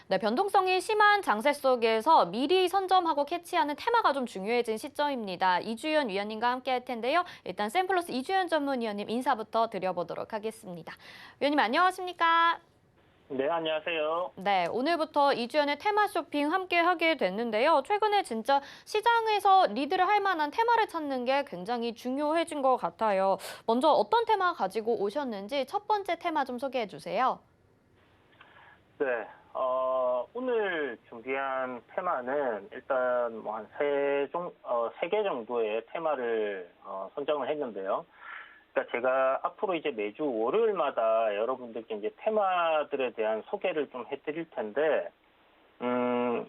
네, 변동성이 심한 장세 속에서 미리 선점하고 캐치하는 테마가 좀 중요해진 시점입니다. 이주연 위원님과 함께 할 텐데요. 일단 샘플러스 이주연 전문위원님 인사부터 드려보도록 하겠습니다. 위원님 안녕하십니까? 네, 안녕하세요. 네, 오늘부터 이주연의 테마 쇼핑 함께 하게 됐는데요. 최근에 진짜 시장에서 리드를 할 만한 테마를 찾는 게 굉장히 중요해진 것 같아요. 먼저 어떤 테마 가지고 오셨는지 첫 번째 테마 좀 소개해 주세요. 네, 오늘 준비한 테마는 일단 뭐 한 세 개 정도의 테마를 선정을 했는데요. 그러니까 제가 앞으로 이제 매주 월요일마다 여러분들께 이제 테마들에 대한 소개를 좀 해드릴 텐데,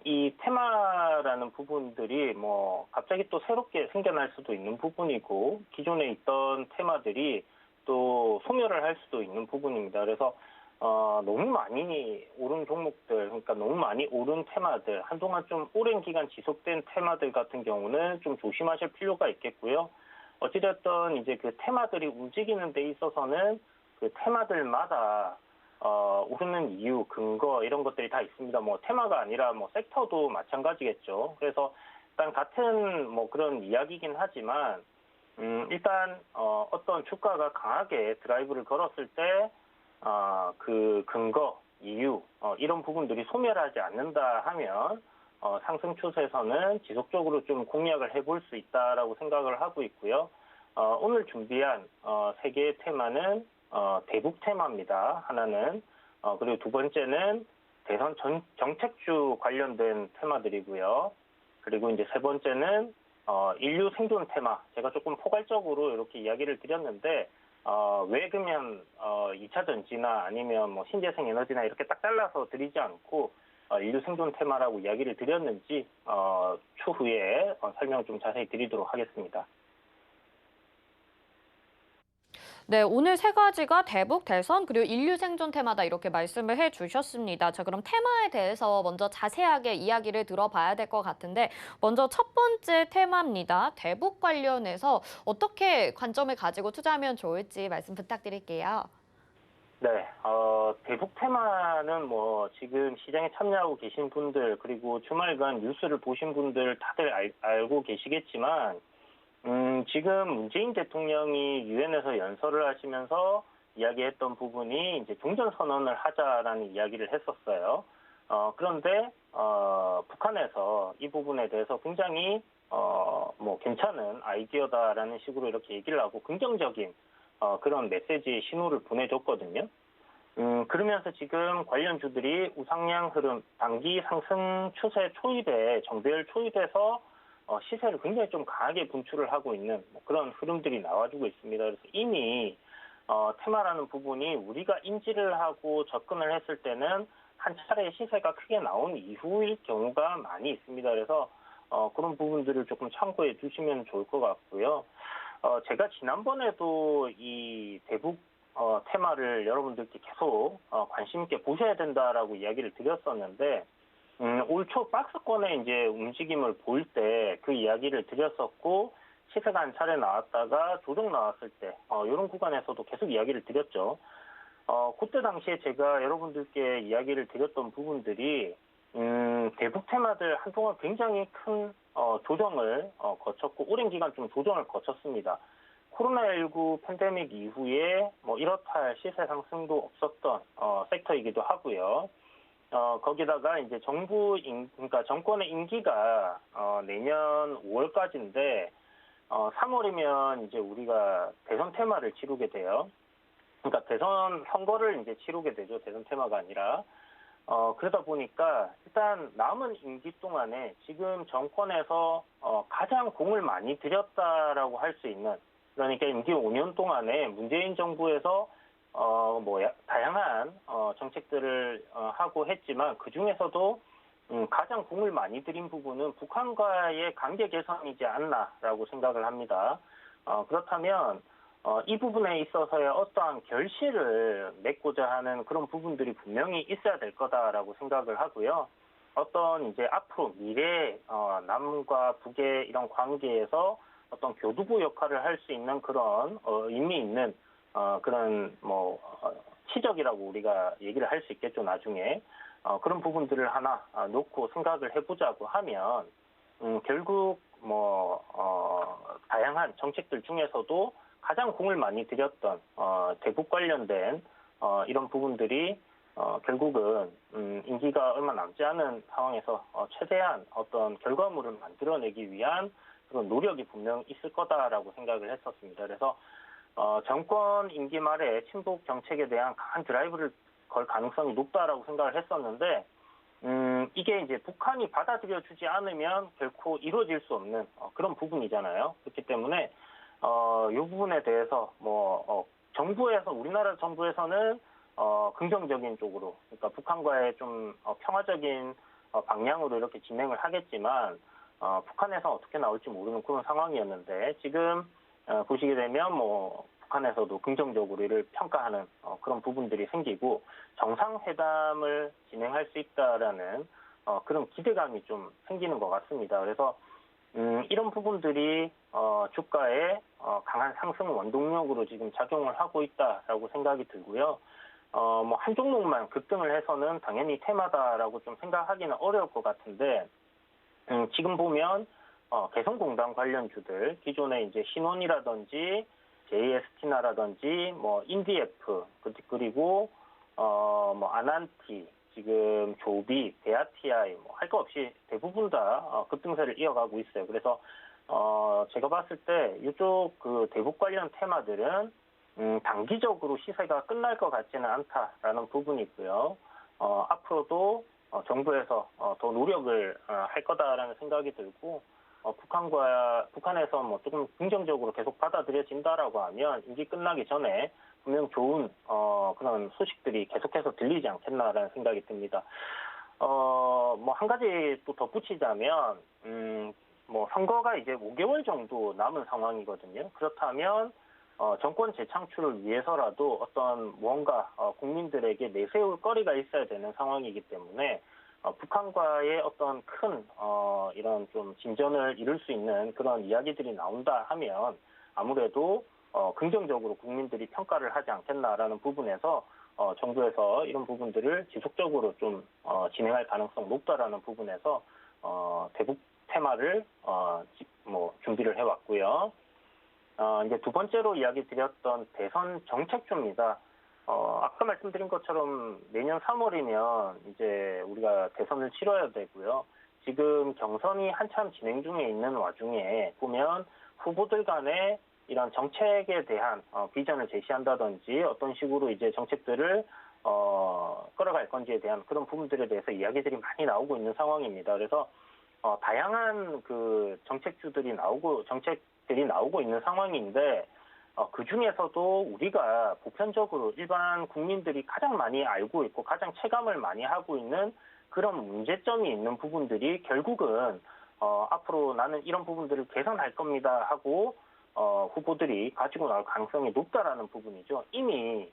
이 테마라는 부분들이 뭐 갑자기 또 새롭게 생겨날 수도 있는 부분이고, 기존에 있던 테마들이 또 소멸을 할 수도 있는 부분입니다. 그래서 너무 많이 오른 종목들, 그러니까 너무 많이 오른 테마들, 한동안 좀 오랜 기간 지속된 테마들 같은 경우는 좀 조심하실 필요가 있겠고요. 어찌됐든 이제 그 테마들이 움직이는 데 있어서는 그 테마들마다 오르는 이유, 근거 이런 것들이 다 있습니다. 뭐 테마가 아니라 뭐 섹터도 마찬가지겠죠. 그래서 일단 같은 뭐 그런 이야기긴 하지만 일단 어떤 주가가 강하게 드라이브를 걸었을 때 그 근거, 이유 이런 부분들이 소멸하지 않는다 하면 상승 추세에서는 지속적으로 좀 공략을 해볼 수 있다라고 생각을 하고 있고요. 오늘 준비한 세 개의 테마는 대북 테마입니다. 하나는 그리고 두 번째는 대선 정책주 관련된 테마들이고요. 그리고 이제 세 번째는 인류 생존 테마. 제가 조금 포괄적으로 이렇게 이야기를 드렸는데 왜 그러면 2차 전지나 아니면 뭐 신재생 에너지나 이렇게 딱 잘라서 드리지 않고 인류 생존 테마라고 이야기를 드렸는지 추후에 설명 좀 자세히 드리도록 하겠습니다. 네, 오늘 세 가지가 대북, 대선, 그리고 인류 생존 테마다 이렇게 말씀을 해주셨습니다. 자, 그럼 테마에 대해서 먼저 자세하게 이야기를 들어봐야 될 것 같은데, 먼저 첫 번째 테마입니다. 대북 관련해서 어떻게 관점을 가지고 투자하면 좋을지 말씀 부탁드릴게요. 네, 대북 테마는 뭐 지금 시장에 참여하고 계신 분들 그리고 주말간 뉴스를 보신 분들 다들 알고 계시겠지만 지금 문재인 대통령이 유엔에서 연설을 하시면서 이야기했던 부분이 이제 종전 선언을 하자라는 이야기를 했었어요. 그런데 북한에서 이 부분에 대해서 굉장히 뭐 괜찮은 아이디어다라는 식으로 이렇게 얘기를 하고 긍정적인 그런 메시지의 신호를 보내줬거든요. 그러면서 지금 관련주들이 우상향 흐름, 단기 상승 추세 초입에 정배열 초입에서 시세를 굉장히 좀 강하게 분출을 하고 있는 뭐 그런 흐름들이 나와주고 있습니다. 그래서 이미 테마라는 부분이 우리가 인지를 하고 접근을 했을 때는 한 차례 시세가 크게 나온 이후일 경우가 많이 있습니다. 그래서 그런 부분들을 조금 참고해 주시면 좋을 것 같고요. 제가 지난번에도 이 대북 테마를 여러분들께 계속 관심 있게 보셔야 된다라고 이야기를 드렸었는데 올 초 박스권의 이제 움직임을 볼 때 그 이야기를 드렸었고 시세가 한 차례 나왔다가 조정 나왔을 때 이런 구간에서도 계속 이야기를 드렸죠. 그때 당시에 제가 여러분들께 이야기를 드렸던 부분들이 대북 테마들 한동안 굉장히 큰 조정을 거쳤고 오랜 기간 좀 조정을 거쳤습니다. 코로나19 팬데믹 이후에 뭐 이렇다 할 시세 상승도 없었던 섹터이기도 하고요. 거기다가 이제 그러니까 정권의 임기가 내년 5월까지인데 3월이면 이제 우리가 대선 테마를 치르게 돼요. 그러니까 대선 선거를 이제 치르게 되죠. 대선 테마가 아니라. 그러다 보니까 일단 남은 임기 동안에 지금 정권에서 가장 공을 많이 들였다라고 할 수 있는 그러니까 임기 5년 동안에 문재인 정부에서 다양한 정책들을 하고 했지만 그 중에서도 가장 공을 많이 들인 부분은 북한과의 관계 개선이지 않나라고 생각을 합니다. 그렇다면 이 부분에 있어서의 어떠한 결실을 맺고자 하는 그런 부분들이 분명히 있어야 될 거다라고 생각을 하고요. 어떤 이제 앞으로 미래 남과 북의 이런 관계에서 어떤 교두보 역할을 할 수 있는 그런 의미 있는 그런 뭐 치적이라고 우리가 얘기를 할 수 있겠죠 나중에. 그런 부분들을 하나 놓고 생각을 해보자고 하면 결국 다양한 정책들 중에서도 가장 공을 많이 들였던 대북 관련된 이런 부분들이 결국은 임기가 얼마 남지 않은 상황에서 최대한 어떤 결과물을 만들어내기 위한 그런 노력이 분명 있을 거다라고 생각을 했었습니다. 그래서 정권 임기 말에 친북 정책에 대한 강한 드라이브를 걸 가능성이 높다라고 생각을 했었는데 이게 이제 북한이 받아들여주지 않으면 결코 이루어질 수 없는 그런 부분이잖아요. 그렇기 때문에 이 부분에 대해서 정부에서 우리나라 정부에서는 긍정적인 쪽으로, 그러니까 북한과의 좀 평화적인 방향으로 이렇게 진행을 하겠지만 북한에서 어떻게 나올지 모르는 그런 상황이었는데 지금 보시게 되면 북한에서도 긍정적으로 이를 평가하는 그런 부분들이 생기고 정상회담을 진행할 수 있다라는 그런 기대감이 좀 생기는 것 같습니다. 그래서 이런 부분들이 주가에 강한 상승 원동력으로 지금 작용을 하고 있다라고 생각이 들고요. 한 종목만 급등을 해서는 당연히 테마다라고 좀 생각하기는 어려울 것 같은데 지금 보면 개성공단 관련주들 기존에 이제 신원이라든지 JST나라든지 인디에프 그리고 아난티 지금 조비, 베아티아이 할 거 없이 대부분 다 급등세를 이어가고 있어요. 그래서 제가 봤을 때 이쪽 그 대북 관련 테마들은 단기적으로 시세가 끝날 것 같지는 않다라는 부분이고요. 앞으로도 정부에서 더 노력을 할 거다라는 생각이 들고 북한에서 조금 긍정적으로 계속 받아들여진다라고 하면 임기 끝나기 전에 분명 좋은 그런 소식들이 계속해서 들리지 않겠나라는 생각이 듭니다. 한 가지 또 덧붙이자면 선거가 이제 5개월 정도 남은 상황이거든요. 그렇다면 정권 재창출을 위해서라도 어떤 무언가 국민들에게 내세울 거리가 있어야 되는 상황이기 때문에 북한과의 어떤 큰 이런 좀 진전을 이룰 수 있는 그런 이야기들이 나온다 하면 아무래도 긍정적으로 국민들이 평가를 하지 않겠나라는 부분에서 정부에서 이런 부분들을 지속적으로 좀 진행할 가능성 높다라는 부분에서 대북 테마를 준비를 해왔고요. 이제 두 번째로 이야기 드렸던 대선 정책주입니다. 아까 말씀드린 것처럼 내년 3월이면 이제 우리가 대선을 치러야 되고요. 지금 경선이 한참 진행 중에 있는 와중에 보면 후보들 간에 이런 정책에 대한 비전을 제시한다든지 어떤 식으로 이제 정책들을 끌어갈 건지에 대한 그런 부분들에 대해서 이야기들이 많이 나오고 있는 상황입니다. 그래서 다양한 그 정책들이 나오고 있는 상황인데 그 중에서도 우리가 보편적으로 일반 국민들이 가장 많이 알고 있고 가장 체감을 많이 하고 있는 그런 문제점이 있는 부분들이 결국은 앞으로 나는 이런 부분들을 개선할 겁니다 하고 후보들이 가지고 나올 가능성이 높다라는 부분이죠. 이미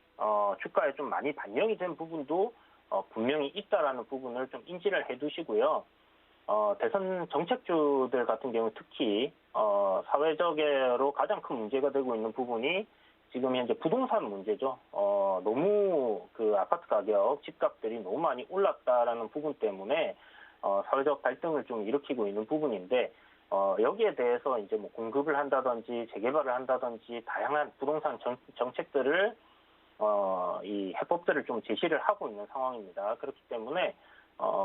주가에 좀 많이 반영이 된 부분도 분명히 있다라는 부분을 좀 인지를 해두시고요. 대선 정책주들 같은 경우 특히 사회적으로 가장 큰 문제가 되고 있는 부분이 지금 현재 부동산 문제죠. 너무 그 아파트 가격, 집값들이 너무 많이 올랐다라는 부분 때문에 사회적 갈등을 좀 일으키고 있는 부분인데 여기에 대해서 이제 공급을 한다든지 재개발을 한다든지 다양한 부동산 정책들을 이 해법들을 좀 제시를 하고 있는 상황입니다. 그렇기 때문에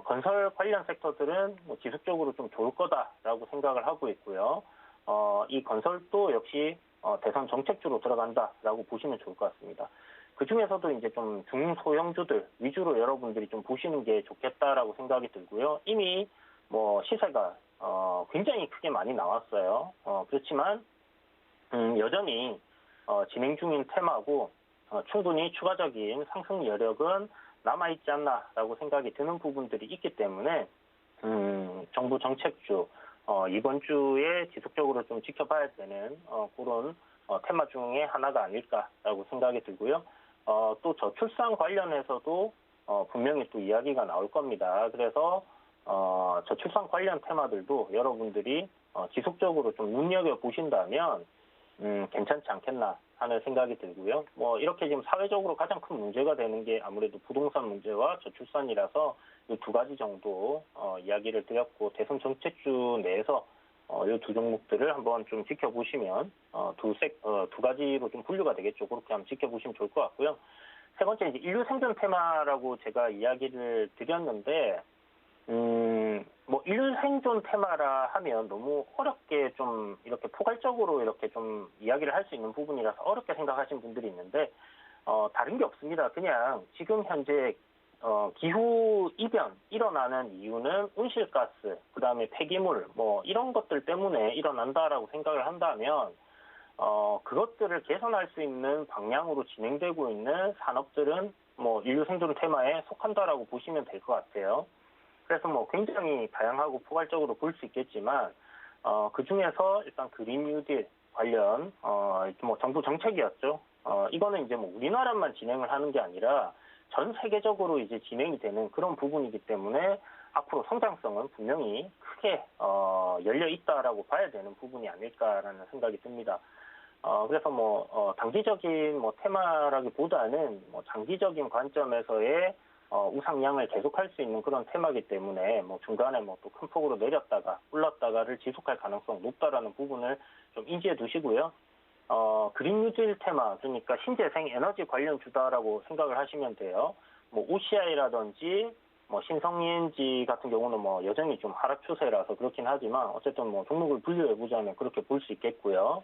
건설 관련 섹터들은 지속적으로 좀 좋을 거다라고 생각을 하고 있고요. 이 건설도 역시 대선 정책주로 들어간다라고 보시면 좋을 것 같습니다. 그 중에서도 이제 좀 중소형주들 위주로 여러분들이 좀 보시는 게 좋겠다라고 생각이 들고요. 이미 시세가 굉장히 크게 많이 나왔어요. 그렇지만 여전히 진행 중인 테마고 충분히 추가적인 상승 여력은 남아있지 않나라고 생각이 드는 부분들이 있기 때문에 정부 정책주 이번 주에 지속적으로 좀 지켜봐야 되는 그런 테마 중에 하나가 아닐까라고 생각이 들고요. 또 저출산 관련해서도 분명히 또 이야기가 나올 겁니다. 그래서 저출산 관련 테마들도 여러분들이 지속적으로 좀 눈여겨보신다면 괜찮지 않겠나 하는 생각이 들고요. 뭐 이렇게 지금 사회적으로 가장 큰 문제가 되는 게 아무래도 부동산 문제와 저출산이라서 이 두 가지 정도 이야기를 드렸고, 대선 정책주 내에서 이 두 종목들을 한번 좀 지켜보시면 두 가지로 좀 분류가 되겠죠. 그렇게 한번 지켜보시면 좋을 것 같고요. 세 번째, 이제 인류 생존 테마라고 제가 이야기를 드렸는데, 뭐 인류 생존 테마라 하면 너무 어렵게 좀 이렇게 포괄적으로 이렇게 좀 이야기를 할 수 있는 부분이라서 어렵게 생각하시는 분들이 있는데, 다른 게 없습니다. 그냥 지금 현재 기후 이변 일어나는 이유는 온실가스, 그다음에 폐기물 뭐 이런 것들 때문에 일어난다라고 생각을 한다면, 그것들을 개선할 수 있는 방향으로 진행되고 있는 산업들은 뭐 인류 생존 테마에 속한다라고 보시면 될 것 같아요. 그래서 뭐 굉장히 다양하고 포괄적으로 볼 수 있겠지만, 그 중에서 일단 그린 뉴딜 관련 뭐 정부 정책이었죠. 이거는 이제 뭐 우리나라만 진행을 하는 게 아니라 전 세계적으로 이제 진행이 되는 그런 부분이기 때문에 앞으로 성장성은 분명히 크게 열려 있다라고 봐야 되는 부분이 아닐까라는 생각이 듭니다. 그래서 뭐 단기적인 뭐 테마라기보다는 뭐 장기적인 관점에서의 우상향을 계속할 수 있는 그런 테마이기 때문에 뭐 중간에 뭐 또 큰 폭으로 내렸다가 올랐다가를 지속할 가능성 높다라는 부분을 좀 인지해 두시고요. 그린 뉴딜 테마, 그러니까 신재생 에너지 관련주다라고 생각을 하시면 돼요. 뭐 OCI라든지 뭐 신성ENG 같은 경우는 뭐 여전히 좀 하락 추세라서 그렇긴 하지만 어쨌든 뭐 종목을 분류해 보자면 그렇게 볼 수 있겠고요.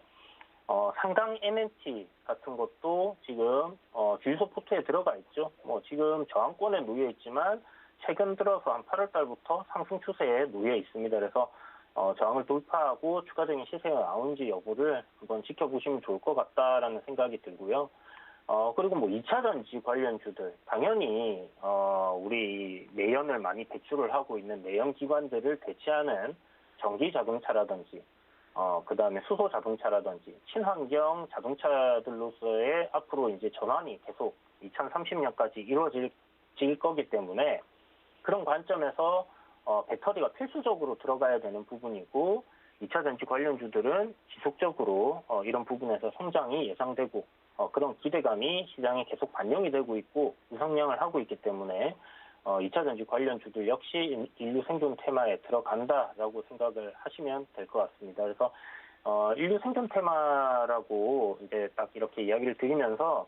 상강 MNT 같은 것도 지금 주유소 포트에 들어가 있죠. 뭐 지금 저항권에 놓여 있지만 최근 들어서 한 8월 달부터 상승 추세에 놓여 있습니다. 그래서 저항을 돌파하고 추가적인 시세가 나오는지 여부를 한번 지켜보시면 좋을 것 같다라는 생각이 들고요. 그리고 뭐 2차 전지 관련주들, 당연히 우리 내연을 많이 배출을 하고 있는 내연 기관들을 대체하는 전기 자동차라든지 그다음에 수소 자동차라든지 친환경 자동차들로서의 앞으로 이제 전환이 계속 2030년까지 이루어질 거기 때문에 그런 관점에서 배터리가 필수적으로 들어가야 되는 부분이고, 2차 전지 관련주들은 지속적으로 이런 부분에서 성장이 예상되고 그런 기대감이 시장에 계속 반영이 되고 있고 우상향을 하고 있기 때문에 2차 전지 관련주들 역시 인류 생존 테마에 들어간다라고 생각을 하시면 될 것 같습니다. 그래서 인류 생존 테마라고 이제 딱 이렇게 이야기를 드리면서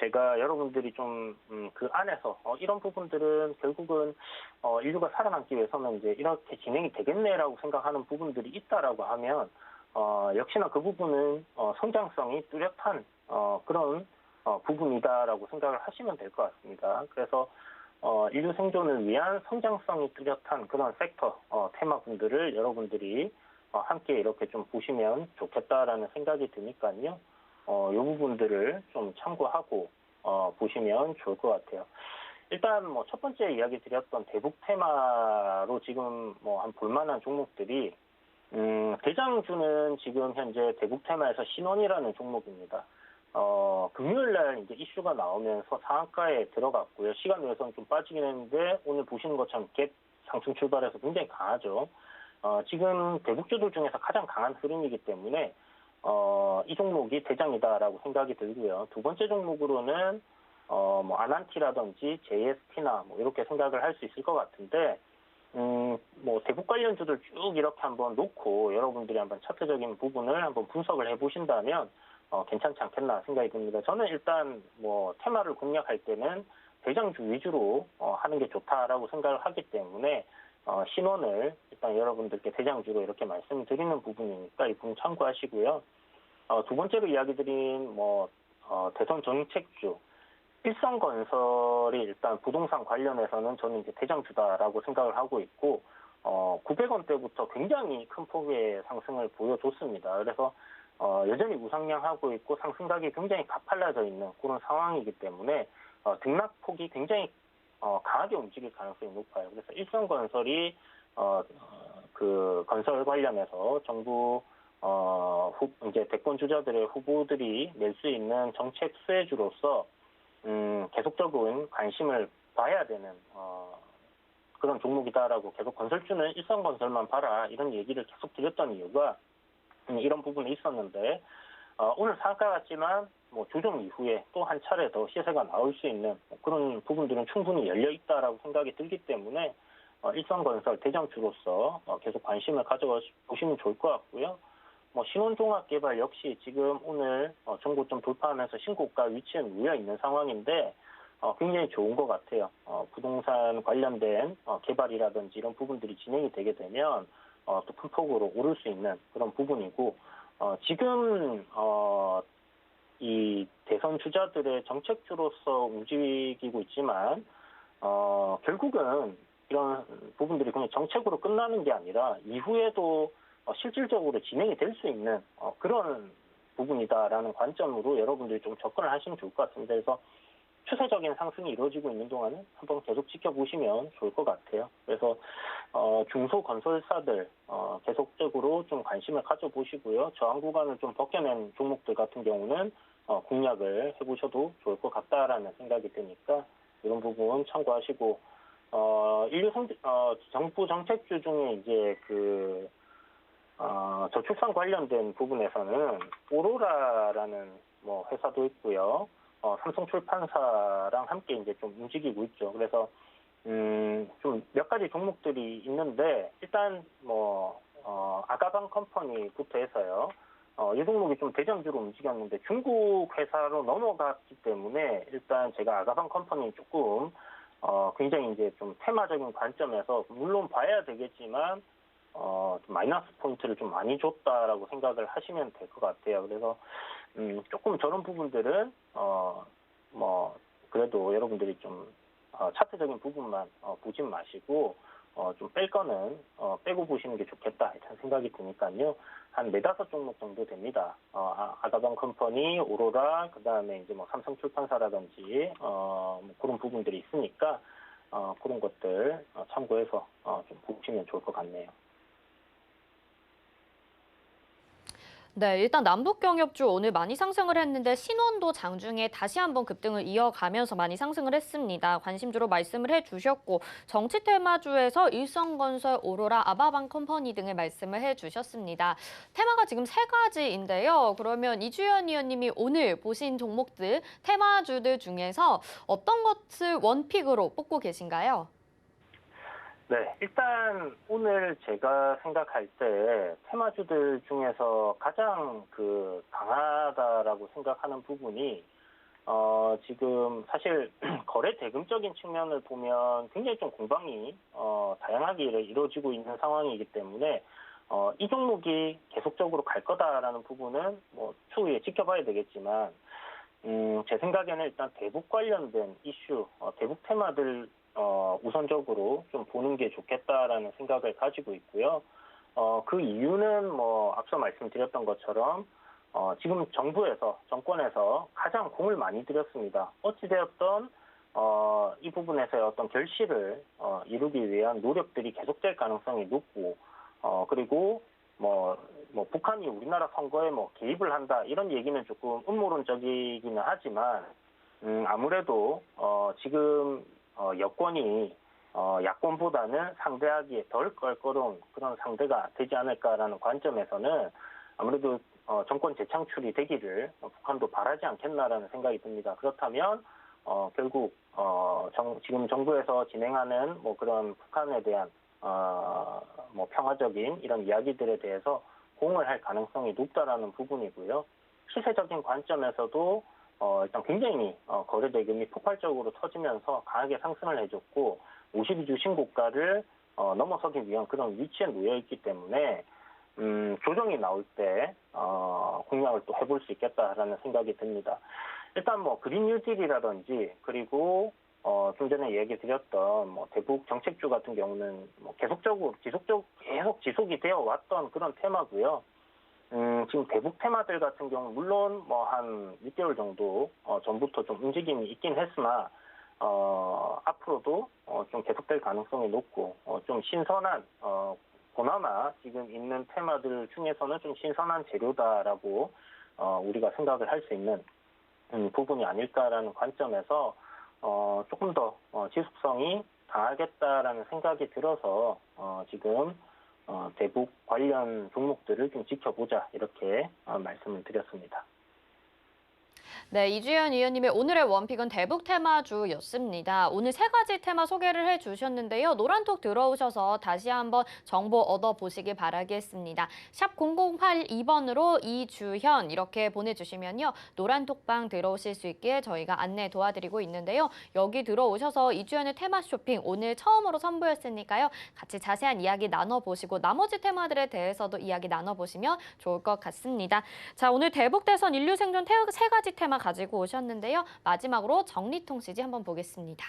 제가 여러분들이 좀 그 안에서 이런 부분들은 결국은 인류가 살아남기 위해서는 이제 이렇게 진행이 되겠네라고 생각하는 부분들이 있다라고 하면 역시나 그 부분은 성장성이 뚜렷한 그런 부분이다라고 생각을 하시면 될 것 같습니다. 그래서 인류 생존을 위한 성장성이 뚜렷한 그런 섹터 테마분들을 여러분들이 함께 이렇게 좀 보시면 좋겠다라는 생각이 드니까요. 이 부분들을 좀 참고하고 보시면 좋을 것 같아요. 일단 뭐 첫 번째 이야기 드렸던 대북 테마로 지금 뭐 한 볼만한 종목들이 대장주는 지금 현재 대북 테마에서 신원이라는 종목입니다. 금요일 날 이제 이슈가 나오면서 상한가에 들어갔고요. 시간 외에서는 좀 빠지긴 했는데 오늘 보시는 것처럼 갭 상승 출발해서 굉장히 강하죠. 지금 대북주들 중에서 가장 강한 흐름이기 때문에 이 종목이 대장이다라고 생각이 들고요. 두 번째 종목으로는 뭐 아난티라든지 JST나 뭐 이렇게 생각을 할 수 있을 것 같은데, 뭐 대북 관련주들 쭉 이렇게 한번 놓고 여러분들이 한번 차트적인 부분을 한번 분석을 해보신다면 괜찮지 않겠나 생각이 듭니다. 저는 일단 뭐 테마를 공략할 때는 대장주 위주로 하는 게 좋다라고 생각을 하기 때문에 신원을 일단 여러분들께 대장주로 이렇게 말씀드리는 부분이니까 이 부분 참고하시고요. 두 번째로 이야기 드린 뭐 대선 정책주 일성건설이 일단 부동산 관련해서는 저는 이제 대장주다라고 생각을 하고 있고 900원대부터 굉장히 큰 폭의 상승을 보여줬습니다. 그래서 여전히 우상향하고 있고 상승각이 굉장히 가팔라져 있는 그런 상황이기 때문에 등락폭이 굉장히 강하게 움직일 가능성이 높아요. 그래서 일성건설이 그 건설 관련해서 정부 이제 대권 주자들의 후보들이 낼 수 있는 정책 수혜주로서 계속적인 관심을 봐야 되는 그런 종목이다라고 계속 건설주는 일성건설만 봐라 이런 얘기를 계속 드렸던 이유가 이런 부분이 있었는데 오늘 상가 같지만 뭐 조정 이후에 또 한 차례 더 시세가 나올 수 있는 그런 부분들은 충분히 열려 있다라고 생각이 들기 때문에 일성건설 대장주로서 계속 관심을 가져보시면 좋을 것 같고요. 뭐 신혼종합개발 역시 지금 오늘 정고점 돌파하면서 신고가 위치에 놓여 있는 상황인데 굉장히 좋은 것 같아요. 부동산 관련된 개발이라든지 이런 부분들이 진행이 되게 되면 또 큰 폭으로 오를 수 있는 그런 부분이고 지금 이 대선 주자들의 정책주로서 움직이고 있지만 결국은 이런 부분들이 그냥 정책으로 끝나는 게 아니라 이후에도 실질적으로 진행이 될 수 있는 그런 부분이다라는 관점으로 여러분들이 좀 접근을 하시면 좋을 것 같습니다. 그래서 추세적인 상승이 이루어지고 있는 동안은 한번 계속 지켜보시면 좋을 것 같아요. 그래서 중소건설사들 계속적으로 좀 관심을 가져보시고요. 저항 구간을 좀 벗겨낸 종목들 같은 경우는 공략을 해보셔도 좋을 것 같다라는 생각이 드니까 이런 부분 참고하시고 정부 정책주 중에 이제 저출산 관련된 부분에서는 오로라라는 뭐 회사도 있고요. 삼성출판사랑 함께 이제 좀 움직이고 있죠. 그래서 좀 몇 가지 종목들이 있는데 일단 아가방 컴퍼니부터 해서요. 이 종목이 좀 대장주로 움직였는데 중국 회사로 넘어갔기 때문에 일단 제가 아가방 컴퍼니 조금 굉장히 이제 좀 테마적인 관점에서 물론 봐야 되겠지만 좀 마이너스 포인트를 좀 많이 줬다라고 생각을 하시면 될 것 같아요. 그래서 조금 저런 부분들은 그래도 여러분들이 좀 차트적인 부분만 보진 마시고 좀 뺄 거는 빼고 보시는 게 좋겠다 이런 생각이 드니까요. 한 4-5 종목 정도 됩니다. 아가방 컴퍼니, 오로라, 그다음에 이제 뭐 삼성출판사라든지 뭐 그런 부분들이 있으니까 그런 것들 참고해서 좀 보시면 좋을 것 같네요. 네, 일단 남북경협주 오늘 많이 상승을 했는데 신원도 장중에 다시 한번 급등을 이어가면서 많이 상승을 했습니다. 관심주로 말씀을 해주셨고 정치 테마주에서 일성건설, 오로라, 아바방 컴퍼니 등을 말씀을 해주셨습니다. 테마가 지금 3가지인데요. 그러면 이주연 위원님이 오늘 보신 종목들, 테마주들 중에서 어떤 것을 원픽으로 뽑고 계신가요? 네, 일단 오늘 제가 생각할 때 테마주들 중에서 가장 강하다라고 생각하는 부분이 지금 사실 거래 대금적인 측면을 보면 굉장히 좀 공방이 다양하게 이루어지고 있는 상황이기 때문에 이 종목이 계속적으로 갈 거다라는 부분은 뭐 추후에 지켜봐야 되겠지만 제 생각에는 일단 대북 관련된 이슈, 대북 테마들 우선적으로 좀 보는 게 좋겠다라는 생각을 가지고 있고요. 그 이유는 뭐 앞서 말씀드렸던 것처럼 지금 정권에서 가장 공을 많이 들였습니다. 어찌되었던 이 부분에서의 어떤 결실을 이루기 위한 노력들이 계속될 가능성이 높고 그리고 북한이 우리나라 선거에 개입을 한다 이런 얘기는 조금 음모론적이기는 하지만 아무래도 지금 여권이 야권보다는 상대하기에 덜 껄끄러운 그런 상대가 되지 않을까라는 관점에서는 아무래도 정권 재창출이 되기를 북한도 바라지 않겠나라는 생각이 듭니다. 그렇다면 결국 지금 정부에서 진행하는 그런 북한에 대한 평화적인 이런 이야기들에 대해서 공을 할 가능성이 높다라는 부분이고요. 시세적인 관점에서도 일단 굉장히 거래 대금이 폭발적으로 터지면서 강하게 상승을 해줬고 52주 신고가를 넘어서기 위한 그런 위치에 놓여 있기 때문에 조정이 나올 때 공략을 또 해볼 수 있겠다라는 생각이 듭니다. 일단 그린 뉴딜이라든지 그리고 좀 전에 얘기 드렸던 대북 정책주 같은 경우는 계속 지속이 되어 왔던 그런 테마고요. 지금 대북 테마들 같은 경우 물론 한 6개월 정도 전부터 좀 움직임이 있긴 했으나 앞으로도 좀 계속될 가능성이 높고 좀 신선한 그나마 지금 있는 테마들 중에서는 좀 신선한 재료다라고 우리가 생각을 할 수 있는 부분이 아닐까라는 관점에서 조금 더 지속성이 강하겠다라는 생각이 들어서 지금 대북 관련 종목들을 좀 지켜보자 이렇게 말씀을 드렸습니다. 네, 이주연 의원님의 오늘의 원픽은 대북 테마주였습니다. 오늘 세 가지 테마 소개를 해주셨는데요. 노란톡 들어오셔서 다시 한번 정보 얻어보시기 바라겠습니다. 샵 0082번으로 이주현 이렇게 보내주시면요. 노란톡방 들어오실 수 있게 저희가 안내 도와드리고 있는데요. 여기 들어오셔서 이주연의 테마 쇼핑 오늘 처음으로 선보였으니까요. 같이 자세한 이야기 나눠보시고 나머지 테마들에 대해서도 이야기 나눠보시면 좋을 것 같습니다. 자, 오늘 대북 대선 인류 생존 세 가지 테마 가지고 오셨는데요. 마지막으로 정리통 CG 한번 보겠습니다.